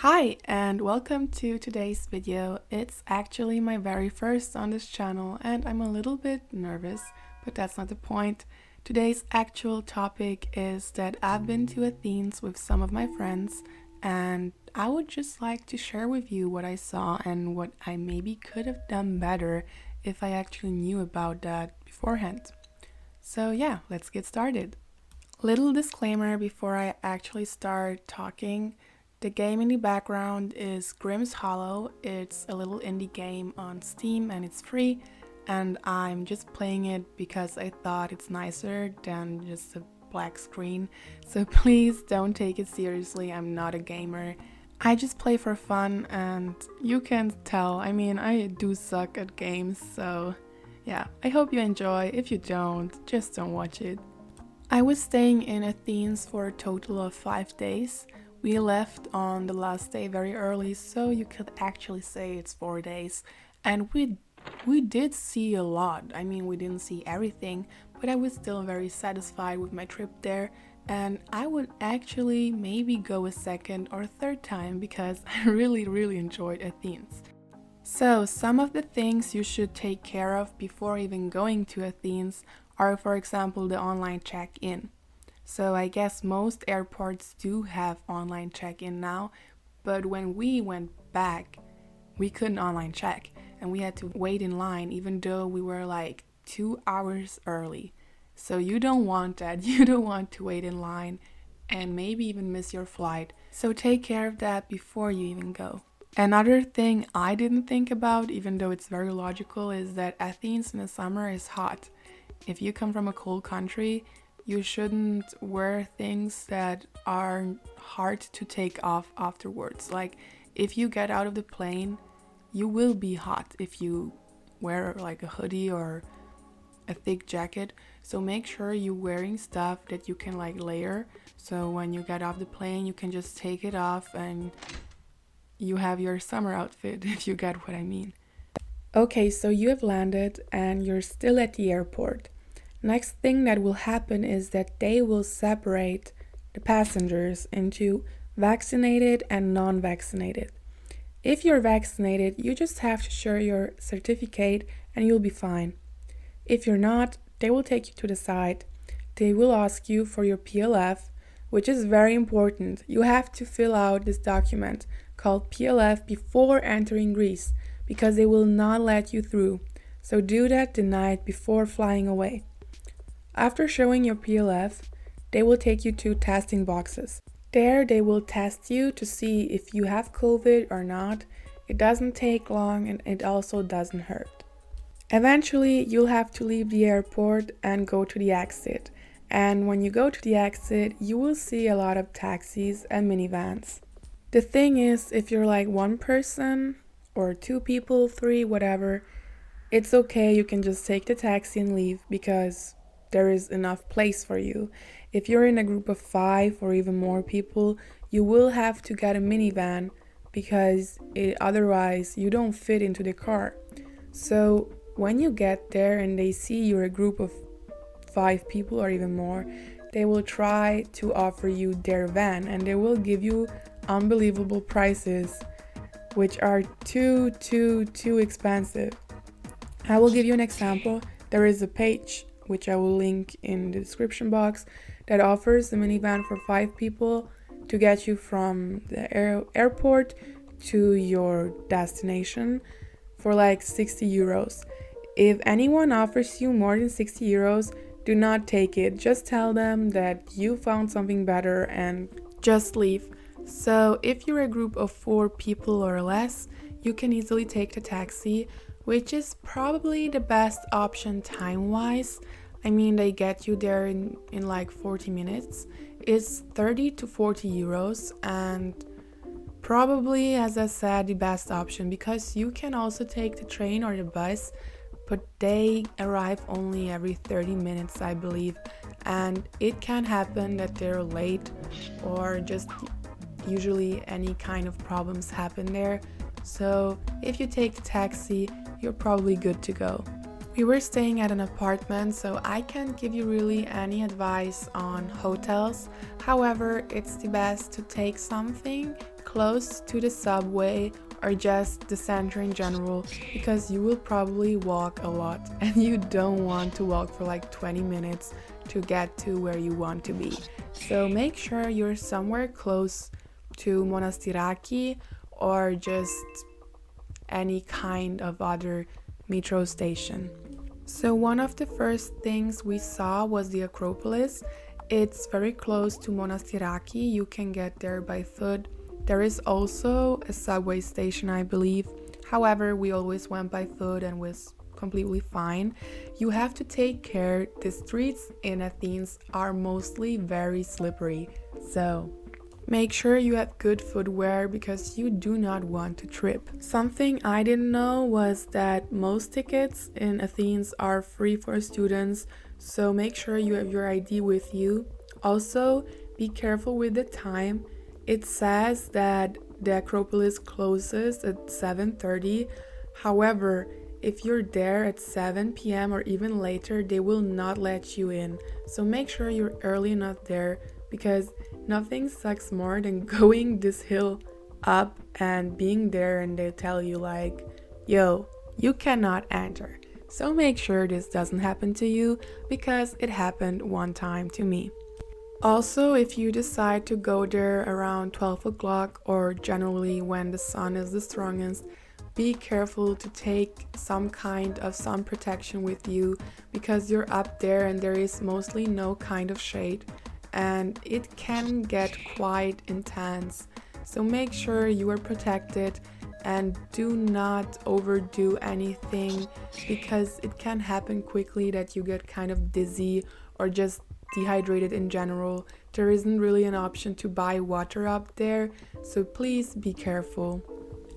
Hi and welcome to today's video. It's actually my very first on this channel and I'm a little bit nervous, but that's not the point. Today's actual topic is that I've been to Athens with some of my friends and I would just like to share with you what I saw and what I maybe could have done better if I actually knew about that beforehand. So yeah, let's get started. Little disclaimer before I actually start talking. The game in the background is Grimm's Hollow. It's a little indie game on Steam and it's free, and I'm just playing it because I thought it's nicer than just a black screen. So please don't take it seriously, I'm not a gamer. I just play for fun and you can tell, I do suck at games, so yeah, I hope you enjoy. If you don't, just don't watch it. I was staying in Athens for a total of 5 days. We left on the last day very early, so you could actually say it's 4 days. And we did see a lot. We didn't see everything, but I was still very satisfied with my trip there. And I would actually maybe go a second or third time because I really enjoyed Athens. So some of the things you should take care of before even going to Athens are, for example, the online check-in. So I guess most airports do have online check-in now, but when we went back, we couldn't online check and we had to wait in line even though we were like 2 hours early. So you don't want that. You don't want to wait in line and maybe even miss your flight. So take care of that before you even go. Another thing I didn't think about, even though it's very logical, is that Athens in the summer is hot. If you come from a cold country, you shouldn't wear things that are hard to take off afterwards. Like if you get out of the plane, you will be hot if you wear like a hoodie or a thick jacket. So make sure you're wearing stuff that you can like layer. So when you get off the plane, you can just take it off and you have your summer outfit, if you get what I mean. Okay, so you have landed and you're still at the airport. Next thing that will happen is that they will separate the passengers into vaccinated and non-vaccinated. If you're vaccinated, you just have to show your certificate and you'll be fine. If you're not, they will take you to the side. They will ask you for your PLF, which is very important. You have to fill out this document called PLF before entering Greece because they will not let you through. So do that the night before flying away. After showing your PLF, they will take you to testing boxes. There they will test you to see if you have COVID or not. It doesn't take long and it also doesn't hurt. Eventually, you'll have to leave the airport and go to the exit. And when you go to the exit, you will see a lot of taxis and minivans. The thing is, if you're like one person or 2 people, 3, whatever, it's okay, you can just take the taxi and leave because there is enough place for you. If you're in a group of 5 or even more people, you will have to get a minivan because otherwise you don't fit into the car. So when you get there and they see you're a group of 5 people or even more, they will try to offer you their van and they will give you unbelievable prices, which are too expensive. I will give you an example. There is a page which I will link in the description box, that offers a minivan for 5 people to get you from the airport to your destination for like 60 euros. If anyone offers you more than 60 euros, do not take it. Just tell them that you found something better and just leave. So if you're a group of 4 people or less, you can easily take the taxi, which is probably the best option time-wise. They get you there in like 40 minutes. It's 30 to 40 euros and probably, as I said, the best option because you can also take the train or the bus, but they arrive only every 30 minutes, I believe. And it can happen that they're late or just usually any kind of problems happen there. So if you take the taxi, you're probably good to go. We were staying at an apartment, so I can't give you really any advice on hotels. However, it's the best to take something close to the subway or just the center in general, because you will probably walk a lot and you don't want to walk for like 20 minutes to get to where you want to be. So make sure you're somewhere close to Monastiraki or just any kind of other metro station. So one of the first things we saw was the Acropolis. It's very close to Monastiraki. You can get there by foot. There is also a subway station, I believe. However, we always went by foot and was completely fine. You have to take care. The streets in Athens are mostly very slippery. So make sure you have good footwear because you do not want to trip. Something I didn't know was that most tickets in Athens are free for students, so make sure you have your ID with you. Also, be careful with the time. It says that the Acropolis closes at 7:30. However, if you're there at 7 p.m. or even later, they will not let you in. So make sure you're early enough there, because nothing sucks more than going this hill up and being there and they tell you like, yo, you cannot enter. So make sure this doesn't happen to you, because it happened one time to me. Also, if you decide to go there around 12 o'clock or generally when the sun is the strongest, be careful to take some kind of sun protection with you, because you're up there and there is mostly no kind of shade and it can get quite intense. So make sure you are protected and do not overdo anything, because it can happen quickly that you get kind of dizzy or just dehydrated in general. There isn't really an option to buy water up there, so please be careful.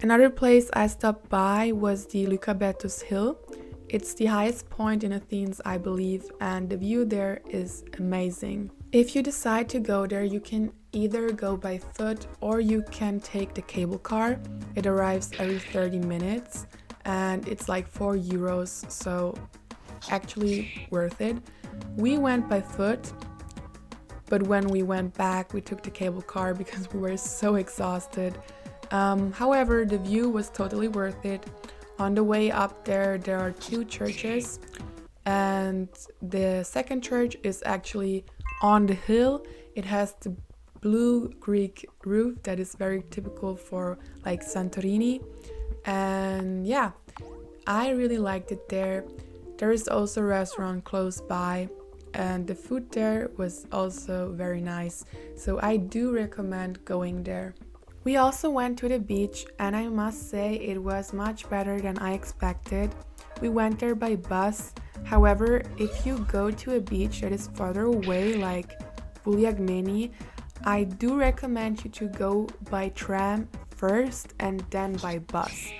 Another place I stopped by was the Lycabettus hill. It's the highest point in Athens, I believe, and the view there is amazing. If you decide to go there, you can either go by foot or you can take the cable car. It arrives every 30 minutes and it's like €4, so actually worth it. We went by foot, but when we went back, we took the cable car because we were so exhausted. However, the view was totally worth it. On the way up there are 2 churches, and the second church is actually on the hill. It has the blue Greek roof that is very typical for like Santorini. And yeah, I really liked it there. There is also a restaurant close by, and the food there was also very nice. So I do recommend going there. We also went to the beach, and I must say it was much better than I expected. We went there by bus. However, if you go to a beach that is further away, like Vouliagmeni, I do recommend you to go by tram first and then by bus.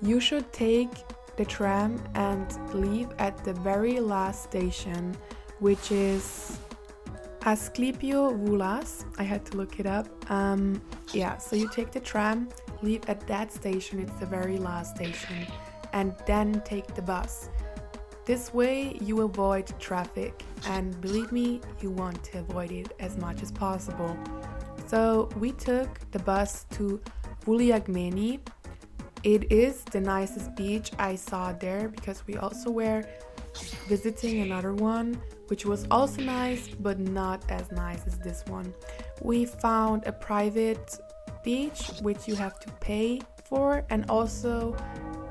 You should take the tram and leave at the very last station, which is Asklipiio, Voulas. I had to look it up. So you take the tram, leave at that station, it's the very last station, and then take the bus. This way you avoid traffic, and believe me, you want to avoid it as much as possible. So we took the bus to Vouliagmeni. It is the nicest beach I saw there, because we also were visiting another one, which was also nice, but not as nice as this one. We found a private beach, which you have to pay for, and also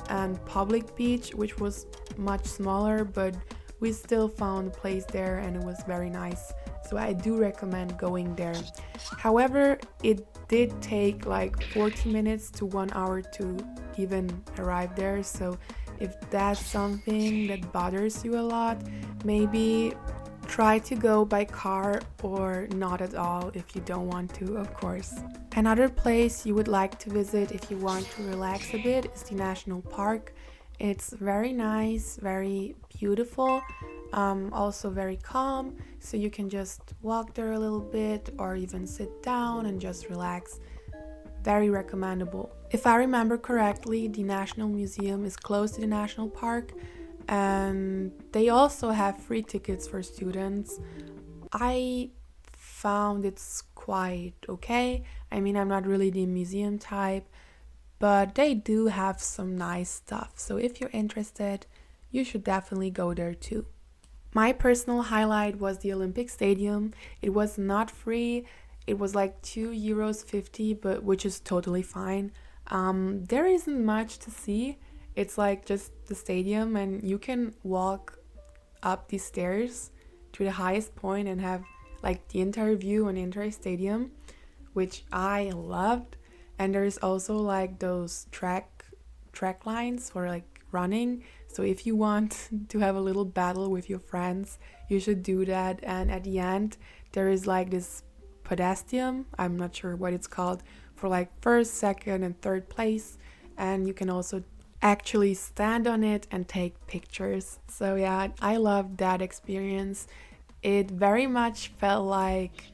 a public beach, which was much smaller, but we still found a place there and it was very nice. So I do recommend going there. However, it did take like 40 minutes to 1 hour to even arrive there. So if that's something that bothers you a lot, maybe try to go by car or not at all if you don't want to, of course. Another place you would like to visit if you want to relax a bit is the national park. It's very nice, very beautiful, also very calm, so you can just walk there a little bit or even sit down and just relax. Very recommendable. If I remember correctly, the National Museum is close to the national park, and they also have free tickets for students. I found it's quite okay. I mean, I'm not really the museum type, but they do have some nice stuff. So if you're interested, you should definitely go there too. My personal highlight was the Olympic Stadium. It was not free. It was like €2.50, but which is totally fine. There isn't much to see. It's like just the stadium, and you can walk up these stairs to the highest point and have like the entire view on the entire stadium, which I loved. And there's also like those track lines for like running. So if you want to have a little battle with your friends, you should do that. And at the end, there is like this podium, I'm not sure what it's called, for like first, second, and third place. And you can also actually stand on it and take pictures. So yeah, I loved that experience. It very much felt like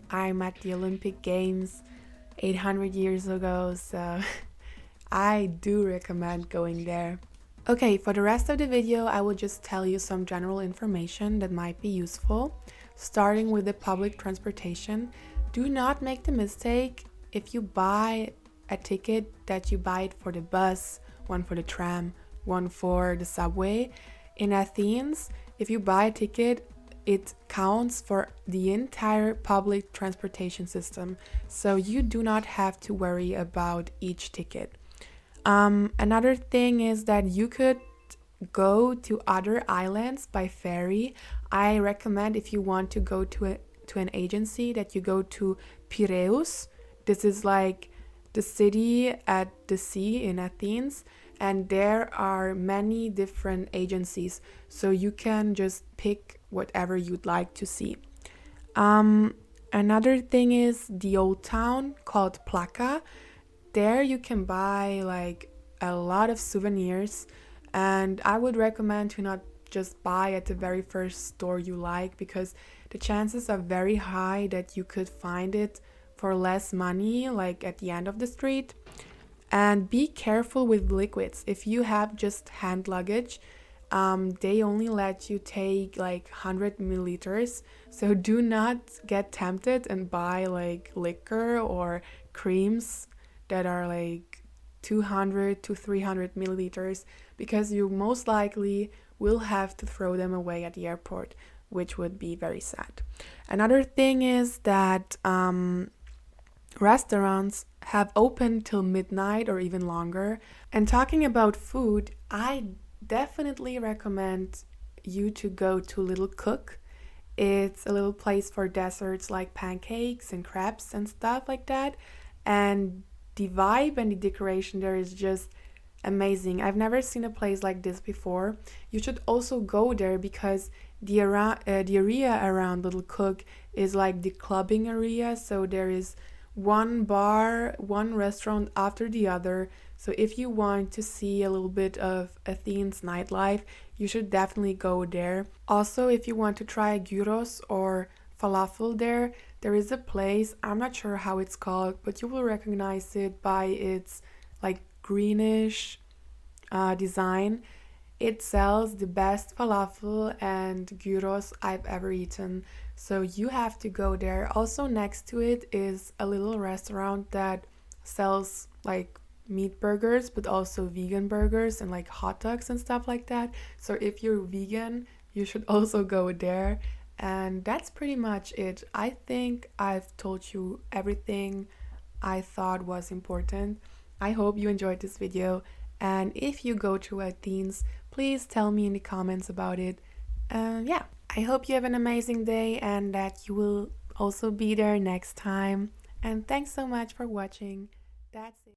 I'm at the Olympic Games 800 years ago, so I do recommend going there. Okay, for the rest of the video, I will just tell you some general information that might be useful. Starting with the public transportation, do not make the mistake if you buy a ticket that you buy it for the bus, one for the tram, one for the subway. In Athens, if you buy a ticket, it counts for the entire public transportation system, so you do not have to worry about each ticket. Another thing is that you could go to other islands by ferry. I recommend, if you want to go to an agency, that you go to Piraeus. This is like the city at the sea in Athens, and there are many different agencies, so you can just pick whatever you'd like to see. Another thing is the old town called Plaka. There you can buy like a lot of souvenirs, and I would recommend to not just buy at the very first store you like, because the chances are very high that you could find it for less money, like at the end of the street. And be careful with liquids. If you have just hand luggage, they only let you take like 100 milliliters. So do not get tempted and buy like liquor or creams that are like 200 to 300 milliliters, because you most likely will have to throw them away at the airport, which would be very sad. Another thing is that restaurants have open till midnight or even longer. And talking about food, I definitely recommend you to go to Little Kook. It's a little place for desserts like pancakes and crepes and stuff like that. And the vibe and the decoration there is just amazing. I've never seen a place like this before. You should also go there because the area around Little Kook is like the clubbing area. So there is one bar, one restaurant after the other. So if you want to see a little bit of Athens nightlife, you should definitely go there. Also, if you want to try gyros or falafel there is a place, I'm not sure how it's called, but you will recognize it by its like greenish design. It sells the best falafel and gyros I've ever eaten, so you have to go there. Also next to it is a little restaurant that sells like meat burgers, but also vegan burgers and like hot dogs and stuff like that. So if you're vegan, you should also go there. And that's pretty much it. I think I've told you everything I thought was important. I hope you enjoyed this video, and if you go to Athens, please tell me in the comments about it. Yeah, I hope you have an amazing day and that you will also be there next time. And thanks so much for watching. That's it.